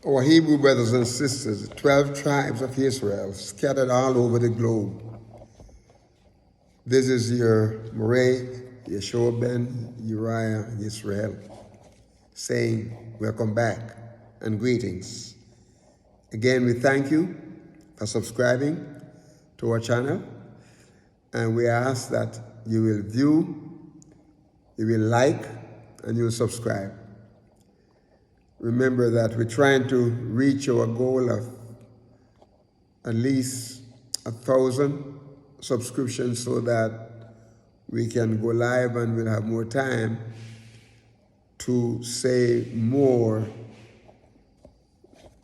Our Hebrew brothers and sisters, the 12 tribes of Israel, scattered all over the globe. This is your Murray, Yeshua ben Uriah Israel, saying, welcome back and greetings. Again, we thank you for subscribing to our channel, and we ask that you will view, you will like, and you will subscribe. Remember that we're trying to reach our goal of at least 1,000 subscriptions so that we can go live and we'll have more time to say more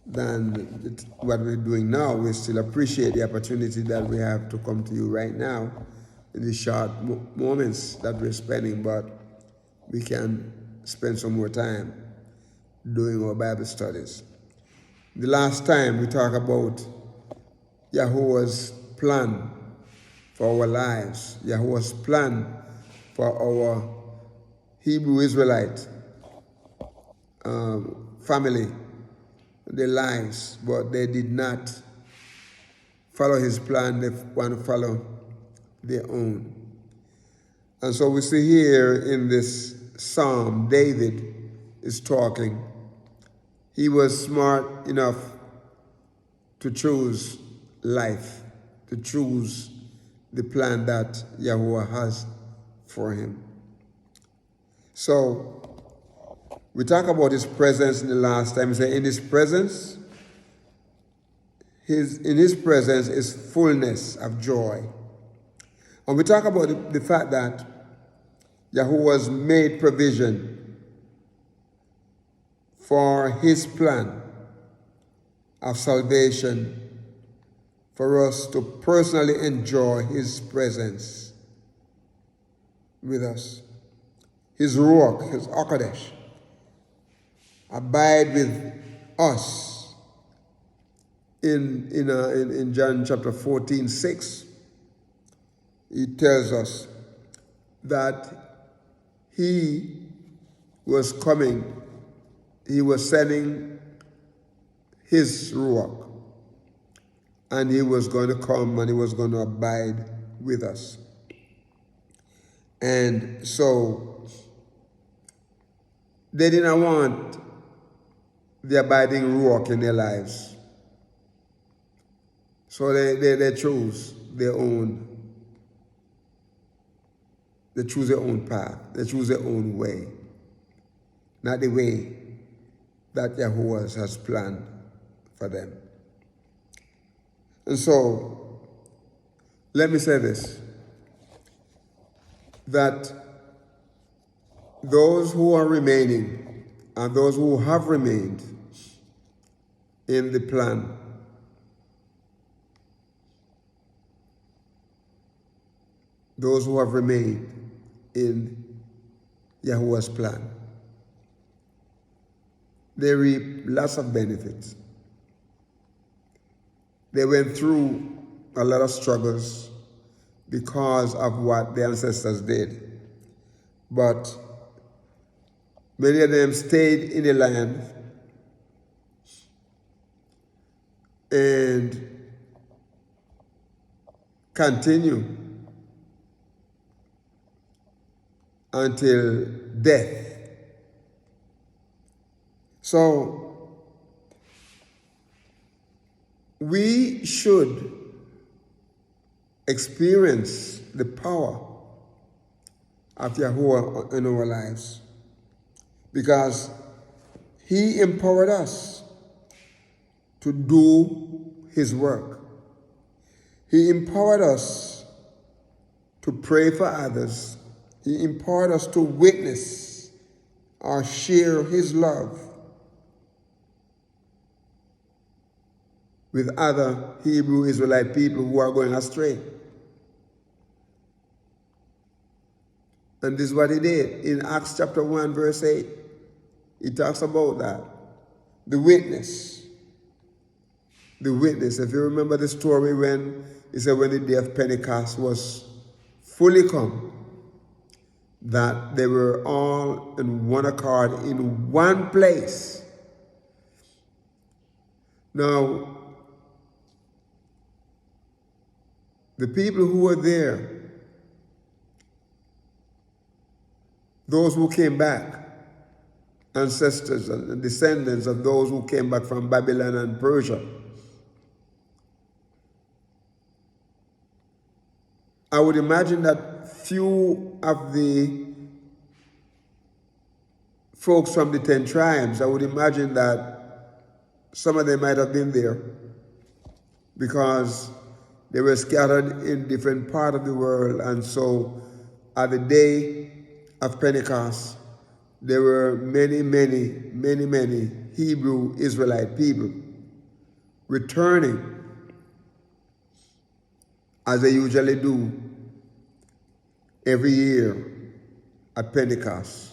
than what we're doing now. We still appreciate the opportunity that we have to come to you right now in the short moments that we're spending, but we can spend some more time doing our Bible studies. The last time we talked about Yahuwah's plan for our lives, Yahuwah's plan for our Hebrew Israelite family, their lives, but they did not follow his plan. They want to follow their own. And so we see here in this psalm, David is talking. He was smart enough to choose life, to choose the plan that Yahuwah has for him. So we talk about his presence in the last time. We say in his presence, in his presence is fullness of joy. And we talk about the fact that Yahuwah's made provision for his plan of salvation for us to personally enjoy his presence with us. His Ruach, his Akadesh, abide with us. In John chapter 14:6, he tells us that he was coming. He was sending his Ruach, and he was going to come and he was going to abide with us. And so they didn't want the abiding Ruach in their lives. So they chose their own. They choose their own path. They choose their own way. Not the way that Yahuwah has planned for them. And so, let me say this, that those who are remaining and those who have remained in the plan, those who have remained in Yahuwah's plan, they reap lots of benefits. They went through a lot of struggles because of what their ancestors did. But many of them stayed in the land and continue until death. So we should experience the power of Yahuwah in our lives, because he empowered us to do his work. He empowered us to pray for others. He empowered us to witness or share his love with other Hebrew Israelite people who are going astray. And this is what he did. In Acts chapter 1, verse 8, he talks about that. The witness. The witness. If you remember the story when he said when the day of Pentecost was fully come, that they were all in one accord in one place. Now, the people who were there, those who came back, ancestors and descendants of those who came back from Babylon and Persia, I would imagine that few of the folks from the 10 tribes, I would imagine that some of them might have been there because they were scattered in different parts of the world. And so at the day of Pentecost, there were many Hebrew Israelite people returning as they usually do every year at Pentecost.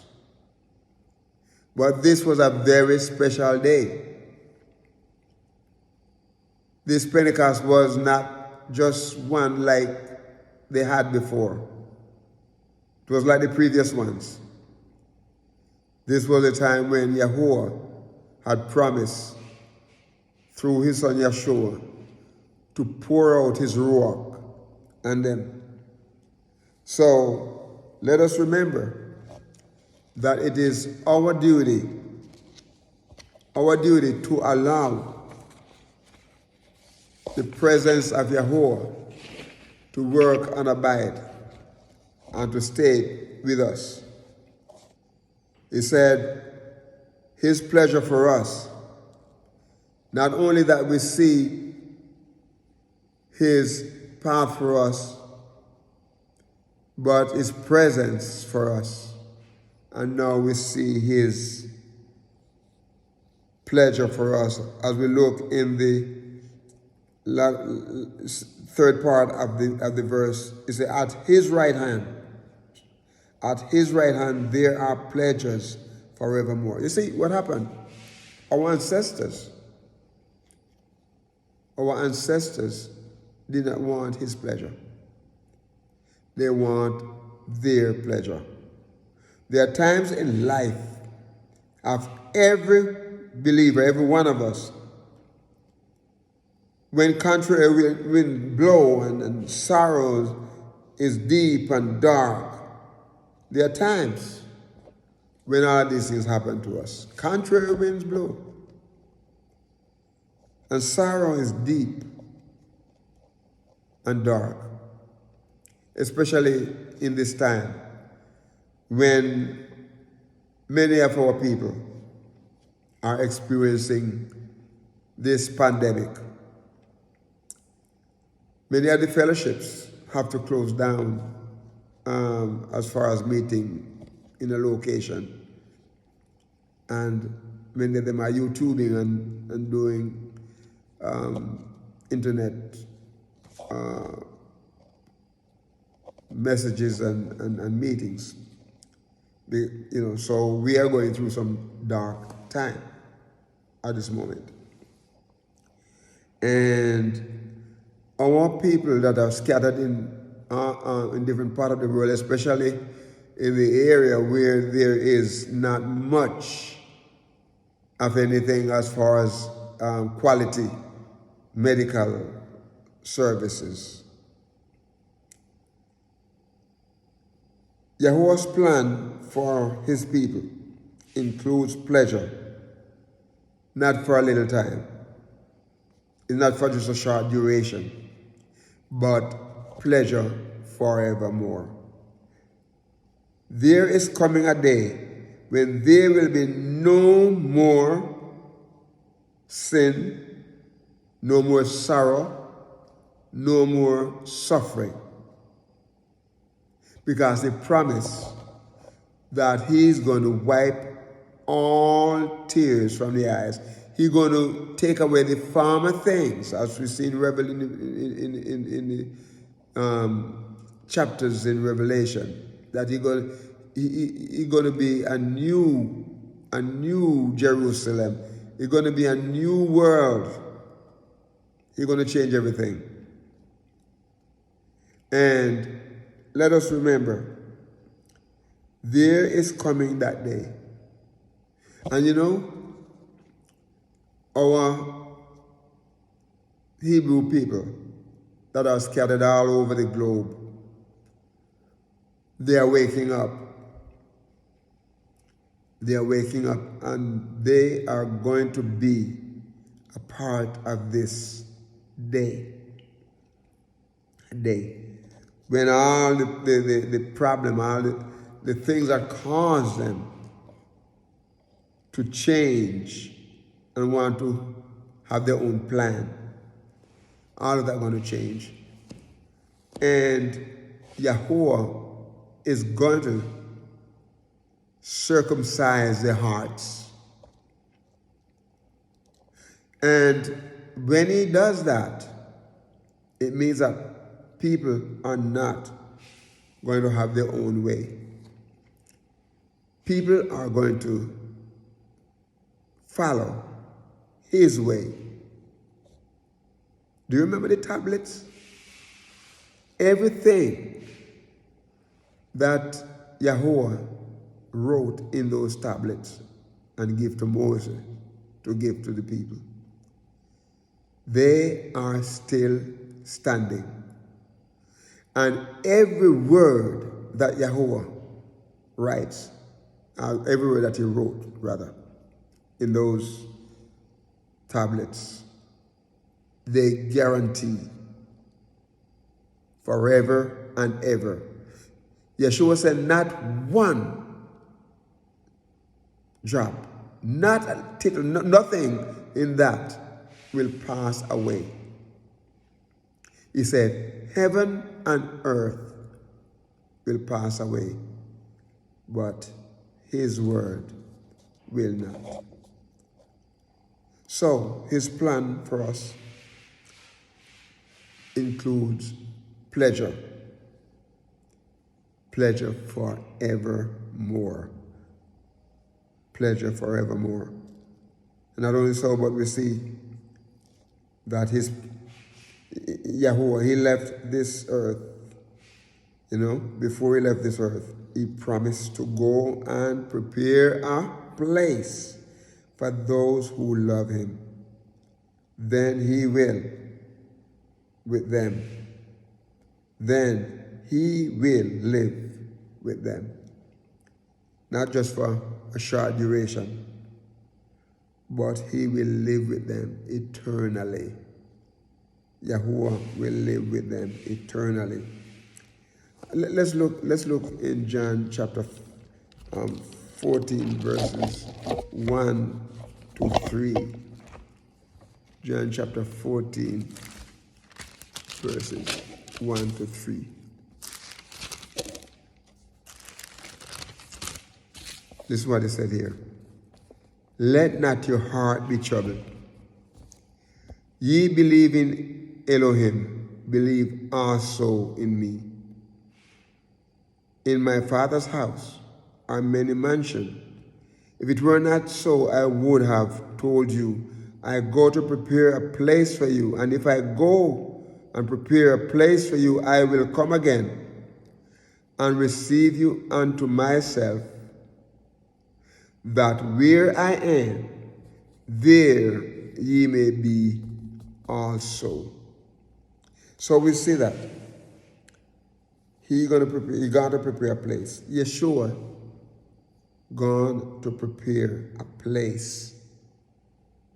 But this was a very special day. This Pentecost was not just one like they had before. It was like the previous ones. This was a time when Yahuwah had promised through his son Yeshua to pour out his Ruach on them. So let us remember that it is our duty to allow the presence of Yahuwah to work and abide and to stay with us. He said, his pleasure for us, not only that we see his path for us, but his presence for us. And now we see his pleasure for us as we look in the third part of the verse. It says, at his right hand there are pleasures forevermore. You see what happened? Our ancestors did not want his pleasure. They want their pleasure. There are times in life of every believer, every one of us, when contrary wind blow and sorrow is deep and dark. There are times when all these things happen to us. Contrary winds blow and sorrow is deep and dark, especially in this time when many of our people are experiencing this pandemic. Many of the fellowships have to close down as far as meeting in a location. And many of them are YouTubing and doing internet messages and meetings. So we are going through some dark time at this moment. And our people that are scattered in different parts of the world, especially in the area where there is not much of anything as far as quality medical services. Yahuwah's plan for his people includes pleasure, not for a little time. It's not for just a short duration, but pleasure forevermore. There is coming a day when there will be no more sin, no more sorrow, no more suffering. Because he promised that he's going to wipe all tears from the eyes. He's going to take away the former things, as we see in the chapters in Revelation. That he's going to be a new Jerusalem. It's going to be a new world. He's going to change everything. And let us remember, there is coming that day. And our Hebrew people that are scattered all over the globe, they are waking up. They are waking up, and they are going to be a part of this day. When all the problem, all the things that cause them to change and want to have their own plan, all of that going to change. And Yahuwah is going to circumcise their hearts. And when he does that, it means that people are not going to have their own way. People are going to follow his way. Do you remember the tablets? Everything that Yahuwah wrote in those tablets and gave to Moses to give to the people, they are still standing. And every word that Yahuwah writes, every word that he wrote, rather, in those tablets, they guarantee forever and ever. Yeshua said, not one drop, not a tittle, nothing in that will pass away. He said, heaven and earth will pass away, but his word will not. So his plan for us includes pleasure forevermore. Pleasure forevermore. And not only so, but we see that Yahuwah, he left this earth, before he left this earth, he promised to go and prepare a place for those who love him. Then he will with them. Then he will live with them. Not just for a short duration, but he will live with them eternally. Yahuwah will live with them eternally. Let's look in John chapter 14, verses 1 to 3. John chapter 14, verses 1 to 3. This is what it said here. Let not your heart be troubled. Ye believe in Elohim, believe also in me. In my Father's house are many mansions. If it were not so, I would have told you, I go to prepare a place for you. And if I go and prepare a place for you, I will come again and receive you unto myself, that where I am, there ye may be also. So we see that he got to prepare a place. Yeshua gone to prepare a place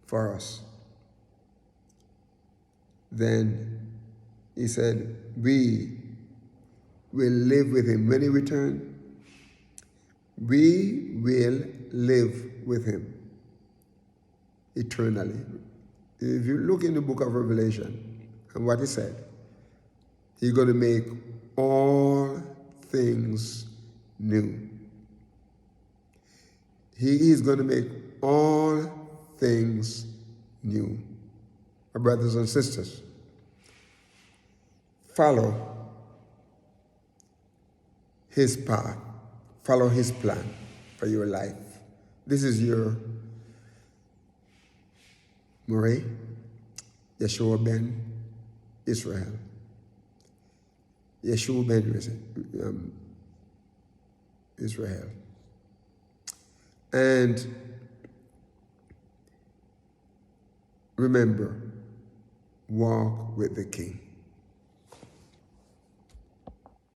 for us. Then he said, we will live with him. When he returns, we will live with him eternally. If you look in the book of Revelation and what he said, he's going to make all things new. He is going to make all things new. My brothers and sisters, follow his path. Follow his plan for your life. This is your Murray, Yeshua ben Israel. Yeshua ben Israel. And remember, walk with the King.